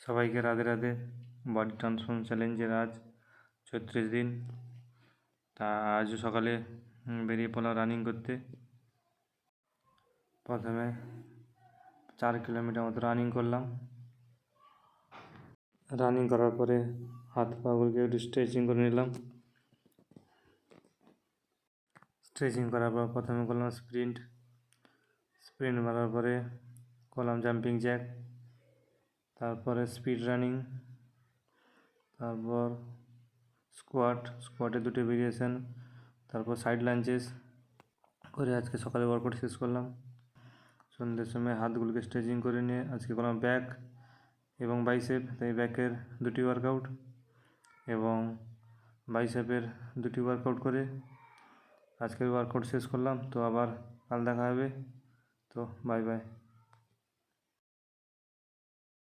সবাইকে Radhe Radhe. Body transform চ্যালেঞ্জের আজ 36 দিন। তা আজ সকালে বেরিয়ে পড়লাম রানিং করতে। প্রথমে 4 কিলোমিটার মতো রানিং করলাম। রানিং করার পরে হাত পাগুলোকে একটু স্ট্রেচিং করে নিলাম। স্ট্রেচিং করার পর প্রথমে করলাম স্প্রিন্ট মারার পরে করলাম জাম্পিং জ্যাক, তারপরে স্পিড রানিং, তারপর স্কোয়াটে 2টি ভেরিয়েশন, তারপর সাইড লাঞ্চেস করে আজকে সকালে ওয়ার্কআউট শেষ করলাম। সন্ধ্যের সময় হাতগুলোকে স্ট্রেচিং করে নিয়ে আজকে করলাম ব্যাক এবং বাইসেপ। তাই ব্যাকের 2টি ওয়ার্কআউট এবং বাইসেপের 2টি ওয়ার্কআউট করে আজকের ওয়ার্কআউট শেষ করলাম। তো আবার কাল দেখা হবে। তো বাই বাই।